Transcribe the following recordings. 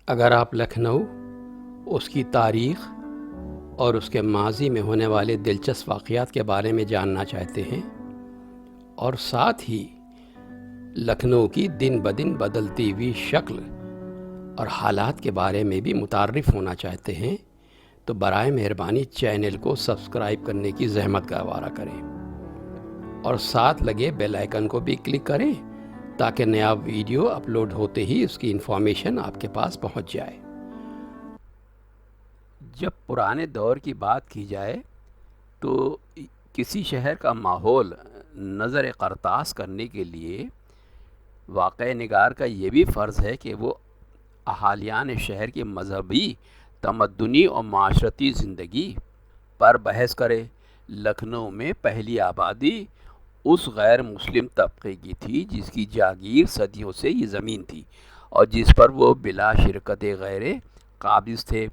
اگر آپ لکھنؤ، اس کی تاریخ اور اس کے ماضی میں ہونے والے دلچسپ واقعات کے بارے میں جاننا چاہتے ہیں اور ساتھ ہی لکھنؤ کی دن بدن بدلتی ہوئی شکل اور حالات کے بارے میں بھی متعارف ہونا چاہتے ہیں تو برائے مہربانی چینل کو سبسکرائب کرنے کی زحمت گوارا کریں اور ساتھ لگے بیل آئیکن کو بھی کلک کریں تاکہ نیا ویڈیو اپلوڈ ہوتے ہی اس کی انفارمیشن آپ کے پاس پہنچ جائے۔ جب پرانے دور کی بات کی جائے تو کسی شہر کا ماحول نظر قرطاس کرنے کے لیے واقعہ نگار کا یہ بھی فرض ہے کہ وہ اہالیان شہر کی مذہبی، تمدنی اور معاشرتی زندگی پر بحث کرے۔ لکھنؤ میں پہلی آبادی اس غیر مسلم طبقے کی تھی جس کی جاگیر صدیوں سے یہ زمین تھی اور جس پر وہ بلا شرکت غیر قابض تھے۔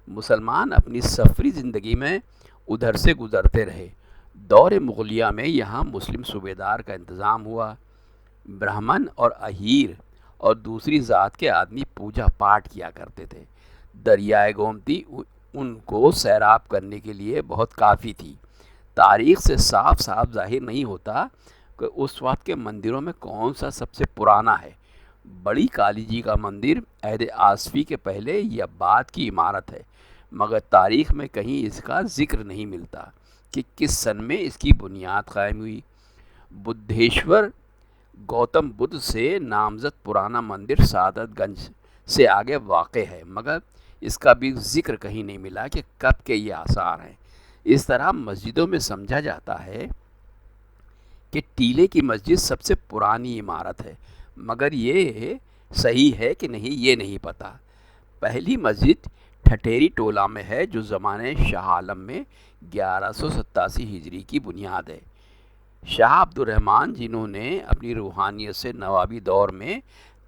مسلمان اپنی سفری زندگی میں ادھر سے گزرتے رہے۔ دور مغلیہ میں یہاں مسلم صوبیدار کا انتظام ہوا۔ برہمن اور اہیر اور دوسری ذات کے آدمی پوجا پاٹ کیا کرتے تھے۔ دریائے گومتی ان کو سیراب کرنے کے لیے بہت کافی تھی۔ تاریخ سے صاف صاف ظاہر نہیں ہوتا کہ اس وقت کے مندروں میں کون سا سب سے پرانا ہے۔ بڑی کالی جی کا مندر عہد آصفی کے پہلے یا بعد کی عمارت ہے، مگر تاریخ میں کہیں اس کا ذکر نہیں ملتا کہ کس سن میں اس کی بنیاد قائم ہوئی۔ بدھیشور گوتم بدھ سے نامزد پرانا مندر سعادت گنج سے آگے واقع ہے، مگر اس کا بھی ذکر کہیں نہیں ملا کہ کب کے یہ آثار ہیں۔ اس طرح مسجدوں میں سمجھا جاتا ہے کہ ٹیلے کی مسجد سب سے پرانی عمارت ہے، مگر یہ صحیح ہے کہ نہیں یہ نہیں پتہ۔ پہلی مسجد ٹھٹیری ٹولہ میں ہے جو زمانے شاہ عالم میں 1187 ہجری کی بنیاد ہے۔ شاہ عبد الرحمن جنہوں نے اپنی روحانیت سے نوابی دور میں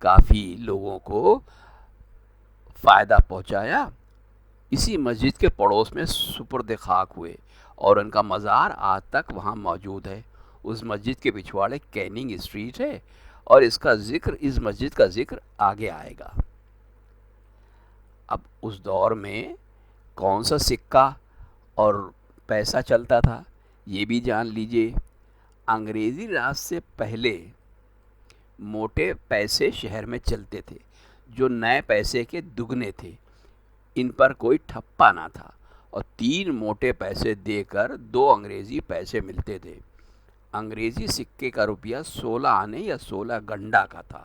کافی لوگوں کو فائدہ پہنچایا، اسی مسجد کے پڑوس میں سپرد خاک ہوئے اور ان کا مزار آج تک وہاں موجود ہے۔ اس مسجد کے پچھواڑے کیننگ اسٹریٹ ہے اور اس مسجد کا ذکر آگے آئے گا۔ اب اس دور میں کون سا سکہ اور پیسہ چلتا تھا یہ بھی جان لیجئے۔ انگریزی راج سے پہلے موٹے پیسے شہر میں چلتے تھے جو نئے پیسے کے دگنے تھے۔ ان پر کوئی ٹھپا نہ تھا اور 3 موٹے پیسے دے کر 2 انگریزی پیسے ملتے تھے۔ انگریزی سکے کا روپیہ 16 آنے یا 16 گنڈا کا تھا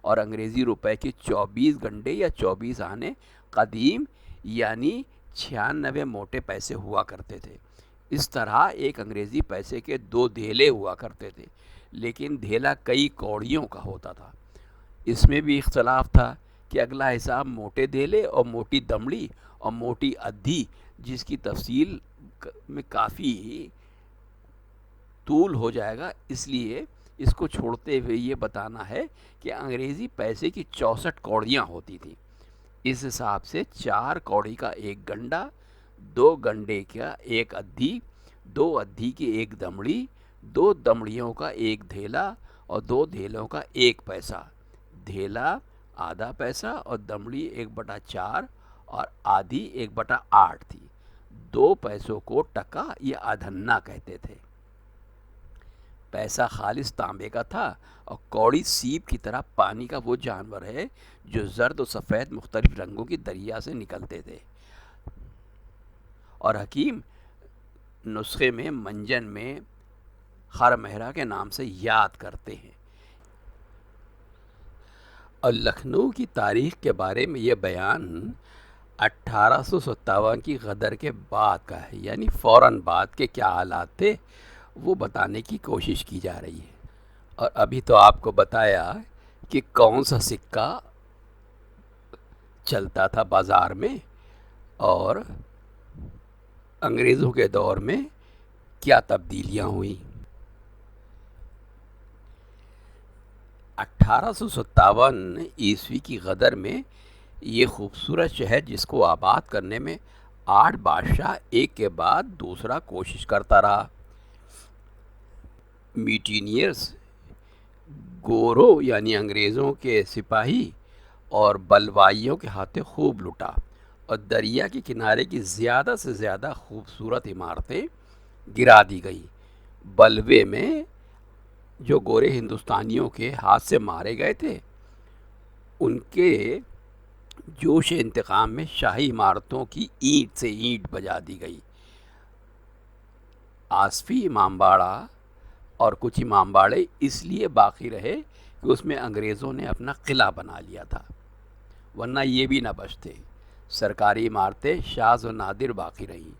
اور انگریزی روپے کی 24 گنڈے یا 24 آنے قدیم یعنی 96 موٹے پیسے ہوا کرتے تھے۔ اس طرح ایک انگریزی پیسے کے 2 دھیلے ہوا کرتے تھے، لیکن دھیلا کئی کوڑیوں کا ہوتا تھا۔ اس میں بھی اختلاف تھا کہ اگلا حساب موٹے دھیلے اور موٹی دمڑی اور موٹی ادھی، جس کی تفصیل میں کافی طول ہو جائے گا، اس لیے اس کو چھوڑتے ہوئے یہ بتانا ہے کہ انگریزی پیسے کی 64 کوڑیاں ہوتی تھیں۔ اس حساب سے 4 کوڑی کا 1 گنڈا، 2 گنڈے کا 1 ادھی، 2 ادھی کی 1 دمڑی، 2 دمڑیوں کا 1 دھیلا اور 2 دھیلوں کا 1 پیسہ۔ دھیلا آدھا پیسہ اور دمڑی 1/4 اور آدھی 1/8 تھی۔ 2 پیسوں کو ٹکا یا ادھنا کہتے تھے۔ پیسہ خالص تانبے کا تھا اور کوڑی سیپ کی طرح پانی کا وہ جانور ہے جو زرد و سفید مختلف رنگوں کی دریا سے نکلتے تھے اور حکیم نسخے میں منجن میں خر مہرا کے نام سے یاد کرتے ہیں۔ اور لکھنؤ کی تاریخ کے بارے میں یہ بیان 1857 کی غدر کے بعد کا ہے، یعنی فوراً بعد کے کیا حالات تھے وہ بتانے کی کوشش کی جا رہی ہے۔ اور ابھی تو آپ کو بتایا کہ کون سا سکہ چلتا تھا بازار میں اور انگریزوں کے دور میں کیا تبدیلیاں ہوئیں۔ 1857 عیسوی کی غدر میں یہ خوبصورت شہر جس کو آباد کرنے میں 8 بادشاہ ایک کے بعد دوسرا کوشش کرتا رہا۔ میٹینیئرز، گورو یعنی انگریزوں کے سپاہی اور بلوائیوں کے ہاتھوں خوب لوٹا، اور دریا کے کنارے کی زیادہ سے زیادہ خوبصورت عمارتیں گرا دی گئی۔ بلوے میں جو گورے ہندوستانیوں کے ہاتھ سے مارے گئے تھے، ان کے جوش انتقام میں شاہی عمارتوں کی اینٹ سے اینٹ بجا دی گئی۔ آصفی امام باڑہ اور کچھ امام باڑے اس لیے باقی رہے کہ اس میں انگریزوں نے اپنا قلعہ بنا لیا تھا، ورنہ یہ بھی نہ بچتے۔ سرکاری عمارتیں شاذ و نادر باقی رہیں۔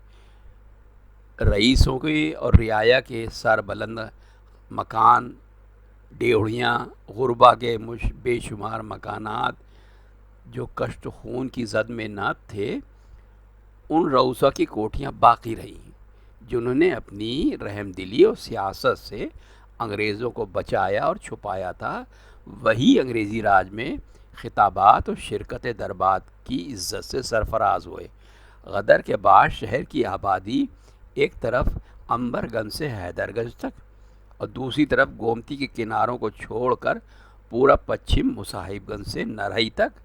رئیسوں کے اور رعایا کے سر بلند مکان، ڈیوڑیاں، غربا کے بے شمار مکانات جو کشت خون کی زد میں نہ تھے، ان رؤسا کی کوٹھیاں باقی رہیں جنہوں نے اپنی رحم دلی اور سیاست سے انگریزوں کو بچایا اور چھپایا تھا۔ وہی انگریزی راج میں خطابات اور شرکت دربار کی عزت سے سرفراز ہوئے۔ غدر کے بعد شہر کی آبادی ایک طرف امبر گنج سے حیدر گنج تک اور دوسری طرف گومتی کے کناروں کو چھوڑ کر پورا پچھم مصاحب گنج سے نرہی تک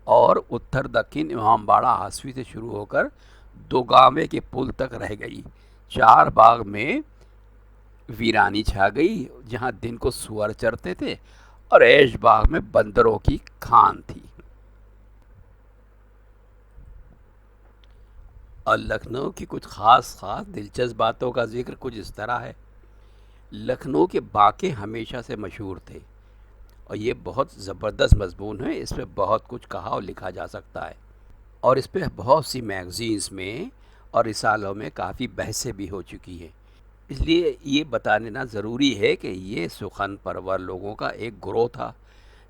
اور اتر دکن امام باڑہ آصفی سے شروع ہو کر دو گاوے کے پل تک رہ گئی۔ چار باغ میں ویرانی چھا گئی، جہاں دن کو سور چرتے تھے، اور ایش باغ میں بندروں کی کھان تھی۔ اور لکھنؤ کی کچھ خاص دلچسپ باتوں کا ذکر کچھ اس طرح ہے۔ لکھنؤ کے باغے ہمیشہ سے مشہور تھے، اور یہ بہت زبردست مضمون ہے، اس پہ بہت کچھ کہا اور لکھا جا سکتا ہے، اور اس پہ بہت سی میگزینز میں اور رسالوں میں کافی بحثیں بھی ہو چکی ہیں۔ اس لیے یہ بتانا ضروری ہے کہ یہ سخن پرور لوگوں کا ایک گروہ تھا،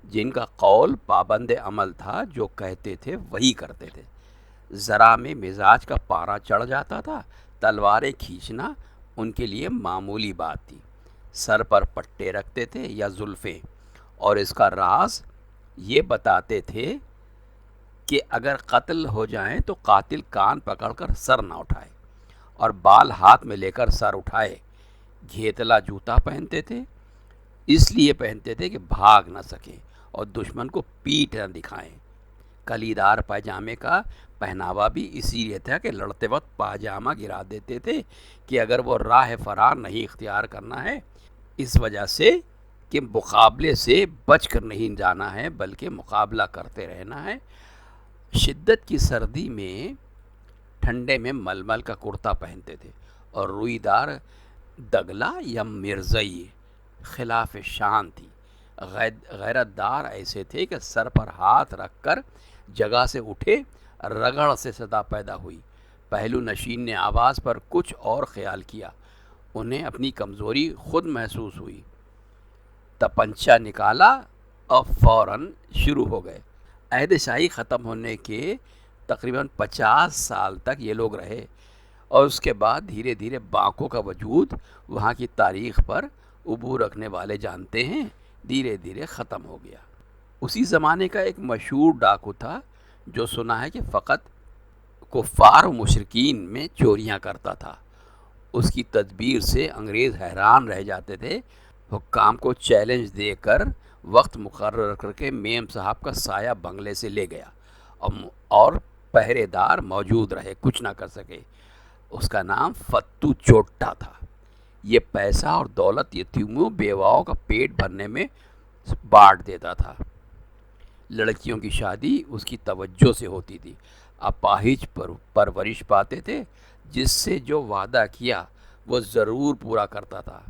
جن کا قول پابند عمل تھا، جو کہتے تھے وہی کرتے تھے۔ ذرا میں مزاج کا پارا چڑھ جاتا تھا، تلواریں کھینچنا ان کے لیے معمولی بات تھی۔ سر پر پٹے رکھتے تھے یا زلفیں، اور اس کا راز یہ بتاتے تھے کہ اگر قتل ہو جائیں تو قاتل کان پکڑ کر سر نہ اٹھائے، اور بال ہاتھ میں لے کر سر اٹھائے۔ گھیتلا جوتا پہنتے تھے، اس لیے پہنتے تھے کہ بھاگ نہ سکیں اور دشمن کو پیٹھ نہ دکھائیں۔ کلیدار پائجامے کا پہناوا بھی اسی لیے تھا کہ لڑتے وقت پاجامہ گرا دیتے تھے کہ اگر وہ راہ فرار نہیں اختیار کرنا ہے، اس وجہ سے کہ مقابلے سے بچ کر نہیں جانا ہے بلکہ مقابلہ کرتے رہنا ہے۔ شدت کی سردی میں ٹھنڈے میں ململ کا کرتا پہنتے تھے، اور روئی دار دگلا یا مرزئی خلاف شان تھی۔ غیرت دار ایسے تھے کہ سر پر ہاتھ رکھ کر جگہ سے اٹھے، رگڑ سے صدا پیدا ہوئی۔ پہلو نشین نے آواز پر کچھ اور خیال کیا، انہیں اپنی کمزوری خود محسوس ہوئی۔ تپنچا نکالا اور فوراً شروع ہو گئے۔ عہد شاہی ختم ہونے کے تقریباً 50 سال تک یہ لوگ رہے، اور اس کے بعد دھیرے دھیرے باکوں کا وجود وہاں کی تاریخ پر عبور رکھنے والے جانتے ہیں دھیرے دھیرے ختم ہو گیا۔ اسی زمانے کا ایک مشہور ڈاکو تھا جو سنا ہے کہ فقط کفار و مشرکین میں چوریاں کرتا تھا۔ اس کی تدبیر سے انگریز حیران رہ جاتے تھے۔ حکام کو چیلنج دے کر وقت مقرر کر کے میم صاحب کا سایہ بنگلے سے لے گیا، اور پہرے دار موجود رہے، کچھ نہ کر سکے۔ اس کا نام فتو چوٹا تھا۔ یہ پیسہ اور دولت یتیموں بیواؤں کا پیٹ بھرنے میں بانٹ دیتا تھا۔ لڑکیوں کی شادی اس کی توجہ سے ہوتی تھی۔ اپاہج پرورش پاتے تھے، جس سے جو وعدہ کیا وہ ضرور پورا کرتا تھا۔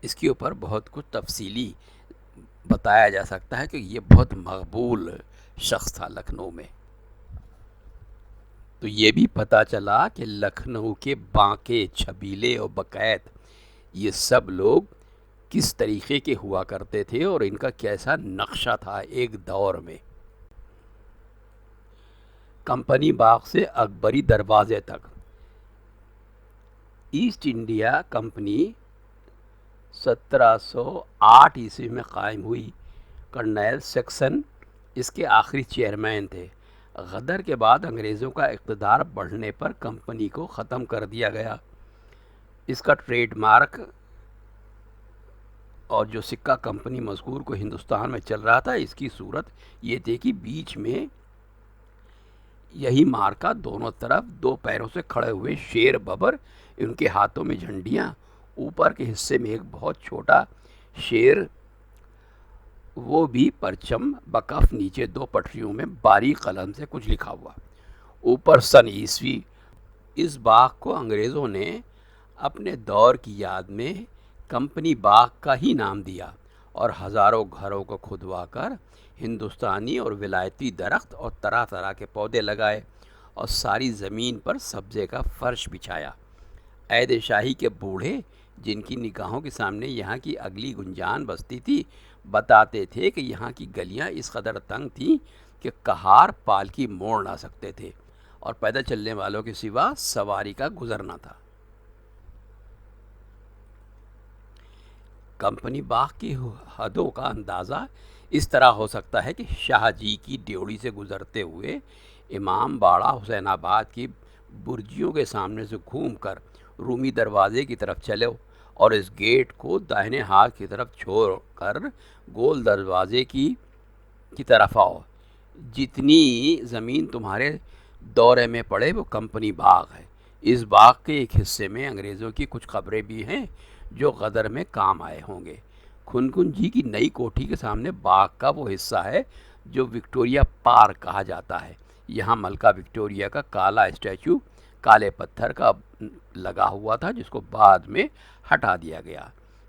اس کے اوپر بہت کچھ تفصیلی بتایا جا سکتا ہے کہ یہ بہت مقبول شخص تھا لکھنؤ میں۔ تو یہ بھی پتہ چلا کہ لکھنؤ کے بانکے، چھبیلے اور بقیت، یہ سب لوگ کس طریقے کے ہوا کرتے تھے اور ان کا کیسا نقشہ تھا ایک دور میں۔ کمپنی باغ سے اکبری دروازے تک ایسٹ انڈیا کمپنی 1708 عیسوی میں قائم ہوئی۔ کرنیل سیکسن اس کے آخری چیئرمین تھے۔ غدر کے بعد انگریزوں کا اقتدار بڑھنے پر کمپنی کو ختم کر دیا گیا۔ اس کا ٹریڈ مارک اور جو سکہ کمپنی مذکور کو ہندوستان میں چل رہا تھا، اس کی صورت یہ تھی کہ بیچ میں یہی مارکا، دونوں طرف دو پیروں سے کھڑے ہوئے شیر ببر، ان کے ہاتھوں میں جھنڈیاں، اوپر کے حصے میں ایک بہت چھوٹا شیر، وہ بھی پرچم بکف، نیچے دو پٹریوں میں باریک قلم سے کچھ لکھا ہوا، اوپر سن عیسوی۔ اس باغ کو انگریزوں نے اپنے دور کی یاد میں کمپنی باغ کا ہی نام دیا، اور ہزاروں گھروں کو کھدوا کر ہندوستانی اور ولایتی درخت اور طرح طرح کے پودے لگائے، اور ساری زمین پر سبزے کا فرش بچھایا۔ عہد شاہی کے بوڑھے، جن کی نگاہوں کے سامنے یہاں کی اگلی گنجان بستی تھی، بتاتے تھے کہ یہاں کی گلیاں اس قدر تنگ تھیں کہ کہار پالکی موڑ نہ سکتے تھے، اور پیدل چلنے والوں کے سوا سواری کا گزر نہ تھا۔ کمپنی باغ کی حدوں کا اندازہ اس طرح ہو سکتا ہے کہ شاہ جی کی ڈیوڑی سے گزرتے ہوئے امام باڑہ حسین آباد کی برجیوں کے سامنے سے گھوم کر رومی دروازے کی طرف چلو، اور اس گیٹ کو داہنے ہاتھ کی طرف چھوڑ کر گول دروازے کی طرف آؤ۔ جتنی زمین تمہارے دورے میں پڑے وہ کمپنی باغ ہے۔ اس باغ کے ایک حصے میں انگریزوں کی کچھ قبریں بھی ہیں جو غدر میں کام آئے ہوں گے۔ کھنکھن جی کی نئی کوٹھی کے سامنے باغ کا وہ حصہ ہے جو وکٹوریہ پارک کہا جاتا ہے۔ یہاں ملکہ وکٹوریہ کا کالا اسٹیچو کالے پتھر کا لگا ہوا تھا، جس کو بعد میں ہٹا دیا گیا۔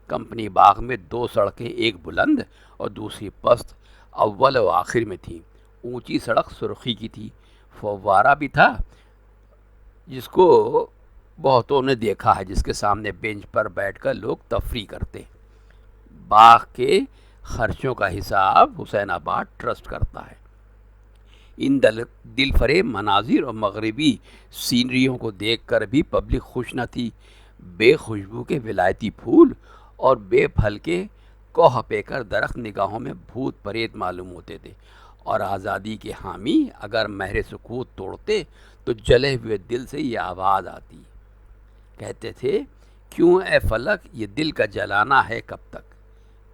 کمپنی باغ میں دو سڑکیں، ایک بلند اور دوسری پست، اول و آخر میں تھیں۔ اونچی سڑک سرخی کی تھی، فوارہ بھی تھا جس کو بہتوں نے دیکھا ہے، جس کے سامنے بینچ پر بیٹھ کر لوگ تفریح کرتے۔ باغ کے خرچوں کا حساب حسین آباد ٹرسٹ کرتا ہے۔ ان دل فریب مناظر اور مغربی سینریوں کو دیکھ کر بھی پبلک خوش نہ تھی۔ بے خوشبو کے ولایتی پھول اور بے پھل کے کوہ پیکر درخت نگاہوں میں بھوت پریت معلوم ہوتے تھے، اور آزادی کے حامی اگر مہر سکوت توڑتے تو جلے ہوئے دل سے یہ آواز آتی، کہتے تھے، کیوں اے فلک یہ دل کا جلانا ہے کب تک،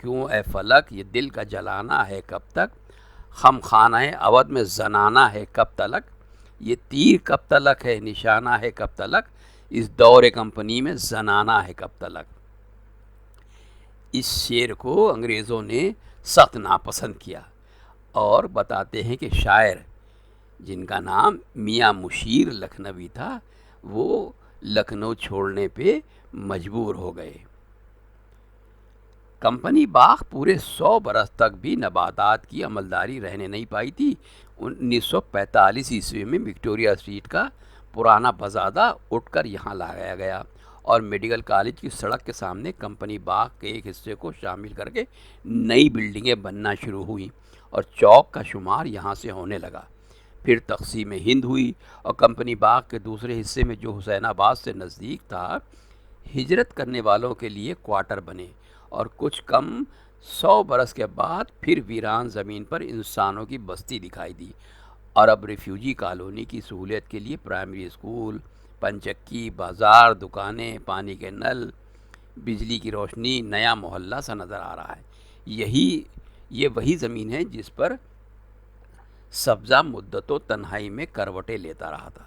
کیوں اے فلک یہ دل کا جلانا ہے کب تک، خم خانہ اودھ میں زنانا ہے کب تلک، یہ تیر کب تلک ہے نشانہ ہے کب تلک، اس دور کمپنی میں زنانا ہے کب تلک۔ اس شعر کو انگریزوں نے سخت ناپسند کیا، اور بتاتے ہیں کہ شاعر، جن کا نام میاں مشیر لکھنوی تھا، وہ لکھنؤ چھوڑنے پہ مجبور ہو گئے۔ کمپنی باغ پورے 100 برس تک بھی نباتات کی عملداری رہنے نہیں پائی تھی۔ 1945 عیسوی میں وکٹوریہ اسٹریٹ کا پرانا بزادہ اٹھ کر یہاں لایا گیا، اور میڈیکل کالج کی سڑک کے سامنے کمپنی باغ کے ایک حصے کو شامل کر کے نئی بلڈنگیں بننا شروع ہوئیں، اور چوک کا شمار یہاں سے ہونے لگا۔ پھر تقسیم ہند ہوئی، اور کمپنی باغ کے دوسرے حصے میں، جو حسین آباد سے نزدیک تھا، ہجرت کرنے والوں کے لیے کوارٹر بنے، اور کچھ کم 100 برس کے بعد پھر ویران زمین پر انسانوں کی بستی دکھائی دی، اور اب ریفیوجی کالونی کی سہولت کے لیے پرائمری اسکول، پنچکی، بازار، دکانیں، پانی کے نل، بجلی کی روشنی، نیا محلہ سا نظر آ رہا ہے۔ یہ وہی زمین ہے جس پر سبزہ مدتوں تنہائی میں کروٹیں لیتا رہا تھا۔